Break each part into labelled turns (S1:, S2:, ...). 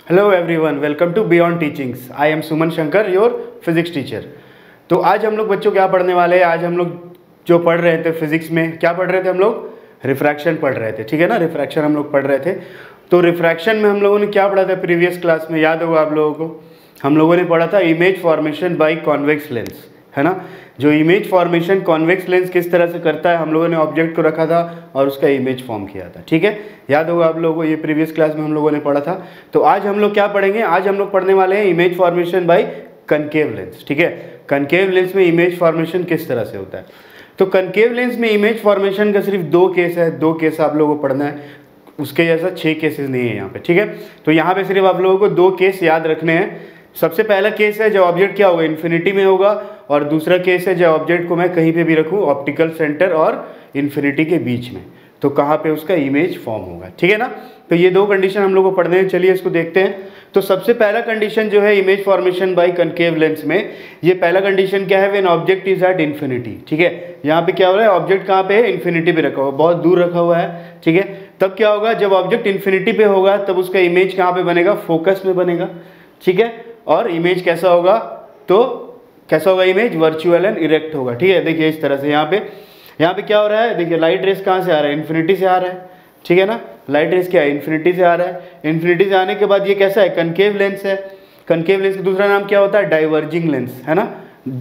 S1: Hello everyone, welcome to beyond teachings. I am Suman Shankar, your physics teacher. तो आज हम लोग बच्चों क्या पढ़ने वाले हैं। आज हम लोग जो पढ़ रहे थे फिजिक्स में, क्या पढ़ रहे थे हम लोग? रिफ्रैक्शन पढ़ रहे थे, ठीक है ना। रिफ्रैक्शन हम लोग पढ़ रहे थे। तो रिफ्रैक्शन में हम लोगों ने क्या पढ़ा था प्रीवियस क्लास में, याद होगा आप लोगों को? हम लोगों ने पढ़ा था image formation by convex lens, है ना। जो इमेज फॉर्मेशन कॉन्वेक्स लेंस किस तरह से करता है, हम लोगों ने ऑब्जेक्ट को रखा था और उसका इमेज फॉर्म किया था, ठीक है। याद होगा आप लोगों को, ये प्रीवियस क्लास में हम लोगों ने पढ़ा था। तो आज हम लोग क्या पढ़ेंगे? आज हम लोग पढ़ने वाले हैं image formation by concave lens, ठीक है। कनकेव लेंस में इमेज फॉर्मेशन किस तरह से होता है। तो कनकेव लेंस में इमेज फॉर्मेशन का सिर्फ दो केस है, दो केस आप लोगों को पढ़ना है। उसके जैसा 6 केसेस नहीं है यहाँ पे, ठीक है। तो यहाँ पे सिर्फ आप लोगों को 2 केस याद रखने हैं। सबसे पहला केस है जब ऑब्जेक्ट क्या होगा, इन्फिनिटी में होगा, और दूसरा केस है जब ऑब्जेक्ट को मैं कहीं पे भी रखूँ, ऑप्टिकल सेंटर और इन्फिनिटी के बीच में, तो कहाँ पे उसका इमेज फॉर्म होगा, ठीक है ना। तो ये 2 कंडीशन हम लोग को पढ़ने हैं। चलिए इसको देखते हैं। तो सबसे पहला कंडीशन जो है image formation by concave lens में, ये पहला कंडीशन क्या है? When object is at infinity, ठीक है। यहाँ पे क्या हो रहा है, ऑब्जेक्ट कहाँ पे है? इन्फिनिटी पे रखा हुआ, बहुत दूर रखा हुआ है, ठीक है। तब क्या होगा, जब ऑब्जेक्ट इन्फिनिटी पे होगा तब उसका इमेज कहाँ पे बनेगा? फोकस में बनेगा, ठीक है। और इमेज कैसा होगा? तो कैसा होगा इमेज? वर्चुअल एंड इरेक्ट होगा, ठीक है। देखिए इस तरह से यहाँ पे क्या हो रहा है, देखिए लाइट रेस कहाँ से आ रहा है? इन्फिनिटी से आ रहा है, ठीक है ना। लाइट रेस क्या है? इन्फिनिटी से आ रहा है। इन्फिनिटी से आने के बाद ये कैसा है? कनकेव लेंस है। कनकेव लेंस का दूसरा नाम क्या होता है? डाइवर्जिंग लेंस, है ना।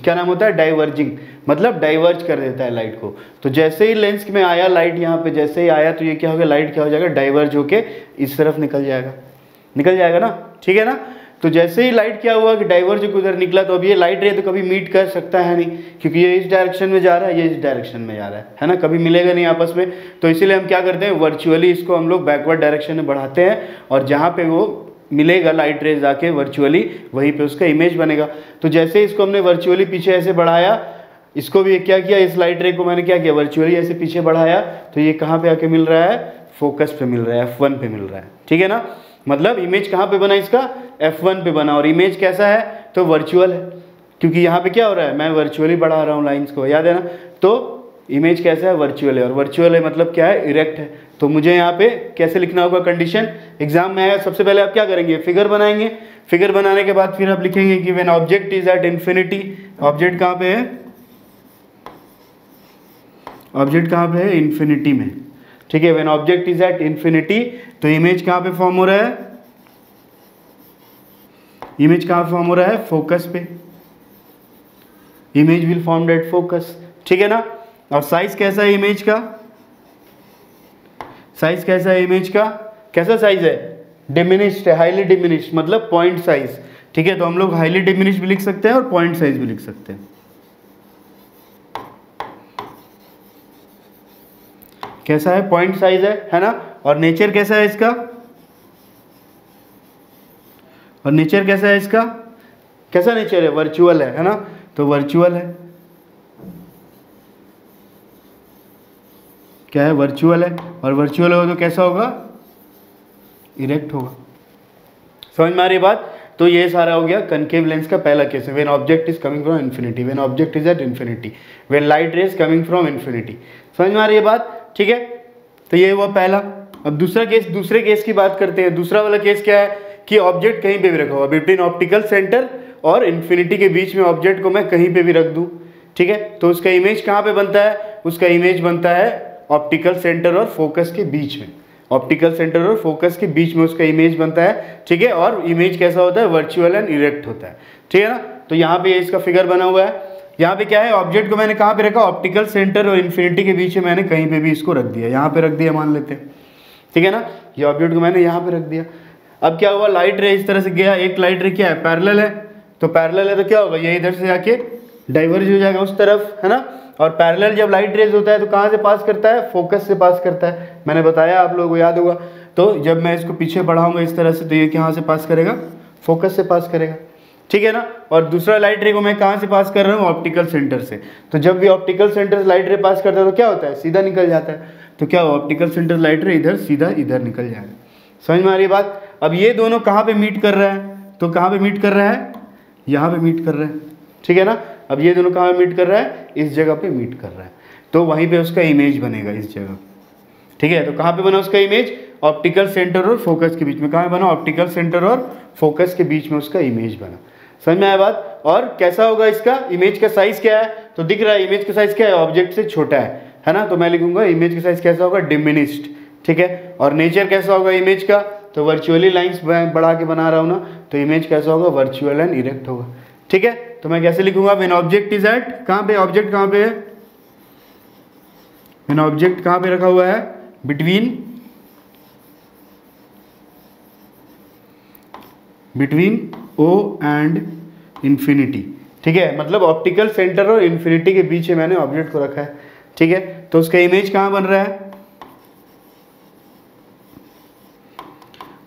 S1: क्या नाम होता है? डाइवर्जिंग, मतलब डाइवर्ज कर देता है लाइट को। तो जैसे ही लेंस में आया लाइट, यहाँ पे जैसे ही आया तो ये क्या होगा, लाइट क्या हो जाएगा? डाइवर्ज होके इस तरफ निकल जाएगा ना, ठीक है ना। तो जैसे ही लाइट क्या हुआ कि डाइवर्ज होकर उधर निकला, तो अब ये लाइट रे तो कभी मीट कर सकता है नहीं, क्योंकि ये इस डायरेक्शन में जा रहा है, ये इस डायरेक्शन में जा रहा है ना। कभी मिलेगा नहीं आपस में। तो इसीलिए हम क्या करते हैं, वर्चुअली इसको हम लोग बैकवर्ड डायरेक्शन में बढ़ाते हैं, और जहाँ पे वो मिलेगा लाइट रेज आके वर्चुअली, वहीं पे उसका इमेज बनेगा। तो जैसे ही इसको हमने वर्चुअली पीछे ऐसे बढ़ाया, इसको भी क्या किया, इस लाइट रे को मैंने क्या किया, वर्चुअली ऐसे पीछे बढ़ाया, तो ये कहाँ पे आके मिल रहा है? फोकस पे मिल रहा है, F1 पे मिल रहा है, ठीक है ना। मतलब इमेज कहाँ पे बना इसका? F1 पे बना। और इमेज कैसा है? तो वर्चुअल है, क्योंकि यहाँ पे क्या हो रहा है, मैं वर्चुअली बढ़ा रहा हूँ लाइंस को, याद है ना। तो इमेज कैसा है? वर्चुअल है। और वर्चुअल है मतलब क्या है? इरेक्ट है। तो मुझे यहाँ पे कैसे लिखना होगा कंडीशन? एग्जाम में आएगा, सबसे पहले आप क्या करेंगे? फिगर बनाएंगे। फिगर बनाने के बाद फिर आप लिखेंगे कि when object is at infinity. Object कहाँ पे है? ऑब्जेक्ट कहाँ पे है? इन्फिनिटी में, ठीक है। When object is at infinity, तो इमेज कहाँ पे फॉर्म हो रहा है? इमेज कहाँ फॉर्म हो रहा है? फोकस पे। Image will form at focus, ठीक है ना। और साइज कैसा है इमेज का? साइज कैसा है इमेज का? कैसा साइज है? डिमिनिश्ड है, हाईली डिमिनिश्ड, मतलब पॉइंट साइज, ठीक है। तो हम लोग हाईली डिमिनिश्ड भी लिख सकते हैं और पॉइंट साइज भी लिख सकते हैं। कैसा है? पॉइंट साइज है ना। और नेचर कैसा है इसका? और नेचर कैसा है इसका? कैसा नेचर है? वर्चुअल है ना। तो वर्चुअल है, क्या है? वर्चुअल है। और वर्चुअल हो तो कैसा होगा? इरेक्ट होगा। समझ में आ रही बात? तो ये सारा हो गया कनकेव लेंस का पहला केस है, when object is coming from infinity, when object is at infinity, when light rays coming from infinity. समझ में आ रही है बात? ठीक है। तो ये हुआ पहला। अब दूसरा केस, दूसरे केस की बात करते हैं। दूसरा वाला केस क्या है कि ऑब्जेक्ट कहीं पे भी रखा हुआ, बिटवीन ऑप्टिकल सेंटर और इन्फिनिटी के बीच में ऑब्जेक्ट को मैं कहीं पे भी रख दूं, ठीक है। तो उसका इमेज कहाँ पे बनता है? उसका इमेज बनता है ऑप्टिकल सेंटर और फोकस के बीच में। ऑप्टिकल सेंटर और फोकस के बीच में उसका इमेज बनता है, ठीक है। और इमेज कैसा होता है? वर्चुअल एंड इरेक्ट होता है, ठीक है ना। तो यहाँ पे इसका फिगर बना हुआ है। यहाँ पे क्या है? ऑब्जेक्ट को मैंने कहाँ पे रखा? ऑप्टिकल सेंटर और इन्फिनिटी के बीच में मैंने कहीं पे भी इसको रख दिया, यहाँ पे रख दिया मान लेते हैं, ठीक है ना। ये ऑब्जेक्ट को मैंने यहाँ पे रख दिया। अब क्या हुआ? लाइट रे इस तरह से गया, एक लाइट रे क्या है? पैरेलल है। तो पैरेलल है तो क्या होगा? ये इधर से जाके डाइवर्ज हो जाएगा उस तरफ, है ना। और पैरेलल जब लाइट रेज होता है तो कहाँ से पास करता है? फोकस से पास करता है। मैंने बताया, आप लोगों को याद होगा। तो जब मैं इसको पीछे बढ़ाऊंगा इस तरह से, तो ये कहाँ से पास करेगा? फोकस से पास करेगा, ठीक है ना। और दूसरा लाइट रे को मैं कहाँ से पास कर रहा हूँ? ऑप्टिकल सेंटर से। तो जब भी ऑप्टिकल सेंटर से लाइट रे पास करता है तो क्या होता है? सीधा निकल जाता है। तो क्या हो? ऑप्टिकल सेंटर लाइट रे इधर सीधा इधर निकल जाएगा। समझ में आ रही बात? अब ये दोनों कहाँ पे मीट कर रहा है? तो कहाँ पे मीट कर रहा है? यहाँ पे मीट कर रहा है, ठीक है ना। अब ये दोनों कहाँ पे मीट कर रहा है? इस जगह पे मीट कर रहा है। तो वहीं पे उसका इमेज बनेगा, इस जगह, ठीक है। तो कहाँ पे बना उसका इमेज? ऑप्टिकल सेंटर और फोकस के बीच में, कहाँ बना, ऑप्टिकल सेंटर और फोकस के बीच में उसका इमेज बना। समझ में आया बात। और कैसा होगा इसका, इमेज का साइज क्या है, तो दिख रहा है इमेज का साइज क्या है, ऑब्जेक्ट से छोटा है ना, तो मैं लिखूंगा इमेज का साइज कैसा होगा, डिमिनिश्ड, ठीक है। और नेचर कैसा होगा इमेज का, तो वर्चुअली लाइंस बढ़ा के बना रहा हूँ ना, तो इमेज कैसा होगा, वर्चुअल एंड इरेक्ट होगा, ठीक है। तो मैं कैसे लिखूंगा, व्हेन ऑब्जेक्ट इज एट, कहाँ पे ऑब्जेक्ट, कहाँ पे है, व्हेन ऑब्जेक्ट कहाँ पे रखा हुआ है, बिटवीन ओ एंड इंफिनिटी, ठीक है। मतलब ऑप्टिकल सेंटर और इंफिनिटी के बीच में मैंने ऑब्जेक्ट को रखा है, ठीक है। तो उसका इमेज कहाँ बन रहा है,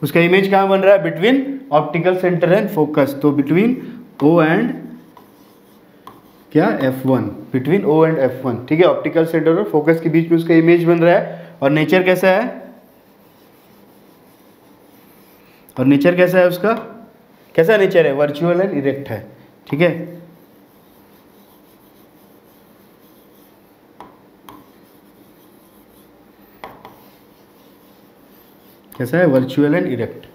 S1: उसका इमेज कहाँ बन रहा है, between optical centre and focus, तो बिटवीन ओ एंड क्या, F1, between O and F1, ठीक है। ऑप्टिकल सेंटर और फोकस के बीच में उसका इमेज बन रहा है। और नेचर कैसा है, और नेचर कैसा है उसका, कैसा नेचर है, वर्चुअल एंड इरेक्ट है, ठीक है। कैसा है, वर्चुअल एंड इरेक्ट।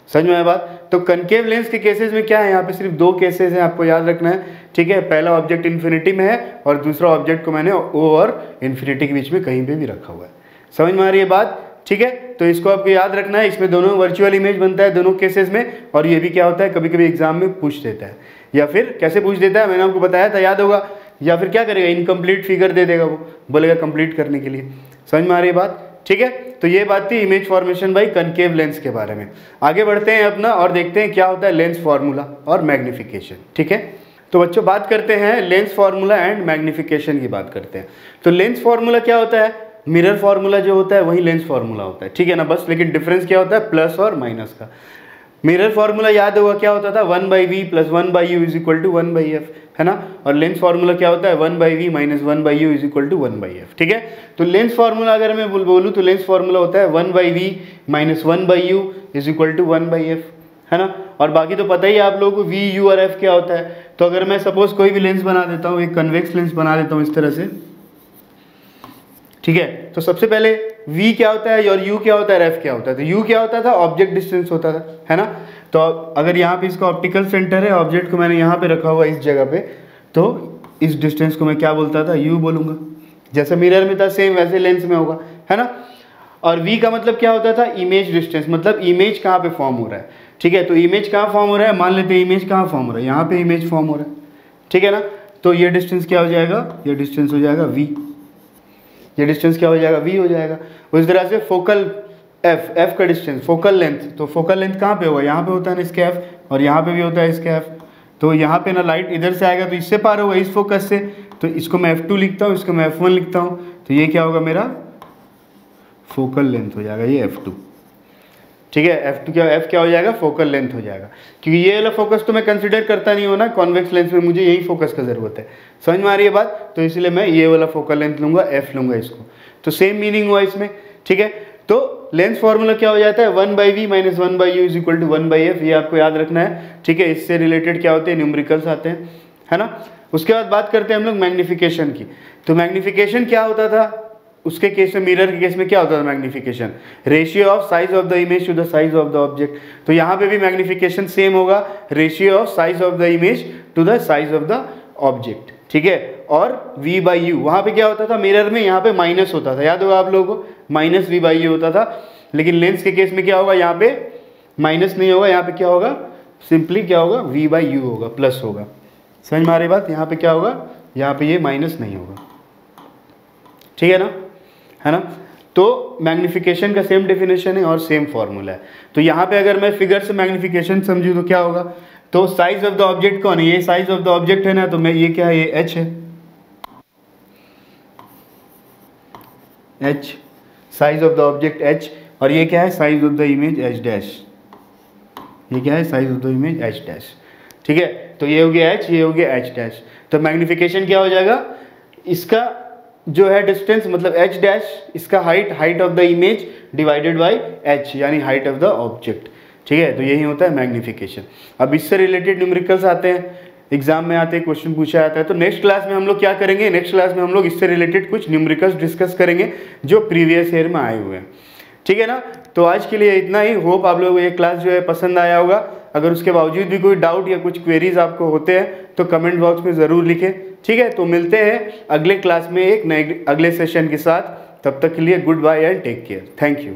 S1: समझ में आया बात। तो कनकेव लेंस के केसेस में क्या है, यहाँ पे सिर्फ दो केसेस हैं, आपको याद रखना है, ठीक है। पहला ऑब्जेक्ट इन्फिनिटी में है और दूसरा ऑब्जेक्ट को मैंने ओ और इन्फिनिटी के बीच में कहीं पे भी रखा हुआ है। समझ में आ रही है बात, ठीक है। तो इसको आपको याद रखना है, इसमें दोनों वर्चुअल इमेज बनता है दोनों केसेस में। और ये भी क्या होता है, कभी कभी एग्जाम में पूछ देता है, या फिर कैसे पूछ देता है, मैंने आपको बताया था, याद होगा। या फिर क्या करेगा, इनकम्प्लीट फिगर दे देगा, वो बोलेगा कंप्लीट करने के लिए। समझ में आ रही है बात, ठीक है। तो ये बात थी image formation by concave lens के बारे में। आगे बढ़ते हैं अपना और देखते हैं क्या होता है लेंस फार्मूला और मैग्निफिकेशन, ठीक है। तो बच्चों बात करते हैं लेंस फार्मूला एंड मैग्निफिकेशन की बात करते हैं। तो लेंस फार्मूला क्या होता है, मिरर फार्मूला जो होता है वही लेंस फार्मूला होता है, ठीक है ना, बस लेकिन डिफरेंस क्या होता है, प्लस और माइनस का। मिरर फार्मूला याद होगा क्या होता था, 1/v + 1/u = 1/f, है ना। और लेंस फार्मूला क्या होता है, 1/v - 1/u = 1/f, ठीक है। तो लेंस फार्मूला अगर मैं बोलूँ तो लेंस फार्मूला होता है 1/v - 1/u = 1/f, है ना। और बाकी तो पता ही है आप लोगों को v, u और f क्या होता है। तो अगर मैं सपोज कोई भी लेंस बना देता हूँ, एक कन्वेक्स लेंस बना देता हूँ इस तरह से, ठीक है। तो सबसे पहले v क्या होता है और u क्या होता है और f क्या होता है। तो u क्या होता था, ऑब्जेक्ट डिस्टेंस होता था, है ना। तो अगर यहाँ पे इसका ऑप्टिकल सेंटर है, ऑब्जेक्ट को मैंने यहाँ पे रखा हुआ इस जगह पे, तो इस डिस्टेंस को मैं क्या बोलता था, u बोलूँगा। जैसे मिरर में था सेम वैसे लेंस में होगा, है ना। और v का मतलब क्या होता था, इमेज डिस्टेंस, मतलब इमेज कहाँ पे फॉर्म हो रहा है, ठीक है। तो इमेज कहाँ फॉर्म हो रहा है, मान लेते हैं इमेज कहाँ फॉर्म हो रहा है, यहाँ पे इमेज फॉर्म हो रहा है, ठीक है ना। तो ये डिस्टेंस क्या हो जाएगा, ये डिस्टेंस हो जाएगा v, ये डिस्टेंस क्या हो जाएगा, v हो जाएगा। उस तरह से फोकल f का डिस्टेंस, फोकल लेंथ, तो फोकल लेंथ कहाँ पे होगा, यहाँ पे होता है ना इसका f, और यहाँ पे भी होता है इसका f। तो यहाँ पे ना लाइट इधर से आएगा तो इससे पार होगा, इस फोकस से, तो इसको मैं f2 लिखता हूँ, इसको मैं f1 लिखता हूँ। तो ये क्या होगा, मेरा फोकल लेंथ हो जाएगा ये f2, ठीक है। f2 क्या, f क्या हो जाएगा, फोकल लेंथ हो जाएगा। क्योंकि ये वाला फोकस तो मैं कंसिडर करता नहीं हूँ ना, कॉन्वेक्स लेंस में मुझे यही फोकस का ज़रूरत है। समझ में आ रही है बात। तो इसलिए मैं ये वाला फोकल लेंथ लूँगा, f लूँगा इसको। तो सेम मीनिंग हुआ इसमें, ठीक है। तो लेंस फार्मूला क्या हो जाता है, 1/v - 1/u = 1/f, ये आपको याद रखना है, ठीक है। इससे रिलेटेड क्या होते हैं, न्यूमेरिकल्स आते हैं, है ना। उसके बाद बात करते हैं हम लोग मैग्निफिकेशन की। तो मैग्निफिकेशन क्या होता था, उसके केस में, मिरर के केस में क्या होता था magnification, ratio of size of the image to the size of the object. तो यहाँ पे भी मैग्निफिकेशन सेम होगा, ratio of size of the image to the size of the object, ठीक है। और v/u, वहाँ पे क्या होता था मिरर में, यहाँ पे माइनस होता था, याद होगा आप लोगों को, -v/u होता था। लेकिन लेंस के केस में क्या होगा, यहाँ पे माइनस नहीं होगा, यहाँ पे क्या होगा, सिंपली क्या होगा, v/u होगा, प्लस होगा। समझ में आ रही बात, यहाँ पे क्या होगा, यहाँ पे ये माइनस नहीं होगा, ठीक है ना, है ना। तो मैग्निफिकेशन का सेम डेफिनेशन है और सेम फॉर्मूला है। तो यहाँ पे अगर मैं फिगर से मैग्निफिकेशन समझूँ तो क्या होगा, तो साइज ऑफ द ऑब्जेक्ट कौन है, ये साइज ऑफ द ऑब्जेक्ट है ना, तो मैं ये क्या है, ये h है, h size of the object h, और ये क्या है, size of the image h', ये क्या है, size of the image h', ठीक है। तो ये हो गया h, ये हो गया h'। तो मैग्निफिकेशन क्या हो जाएगा, इसका जो है डिस्टेंस मतलब h', इसका height of the image divided by h, यानी हाइट ऑफ द ऑब्जेक्ट, ठीक है। तो यही होता है मैग्निफिकेशन। अब इससे रिलेटेड न्यूमेरिकल्स आते हैं, एग्जाम में आते हैं, क्वेश्चन पूछा जाता है। तो नेक्स्ट क्लास में हम लोग क्या करेंगे, नेक्स्ट क्लास में हम लोग इससे रिलेटेड कुछ न्यूमेरिकल्स डिस्कस करेंगे जो प्रीवियस ईयर में आए हुए हैं, ठीक है ना। तो आज के लिए इतना ही। होप आप लोगों को ये क्लास जो है पसंद आया होगा। अगर उसके बावजूद भी कोई डाउट या कुछ क्वेरीज आपको होते हैं तो कमेंट बॉक्स में ज़रूर लिखें। ठीक है, तो मिलते हैं अगले क्लास में एक नए अगले सेशन के साथ। तब तक के लिए goodbye and take care. Thank you.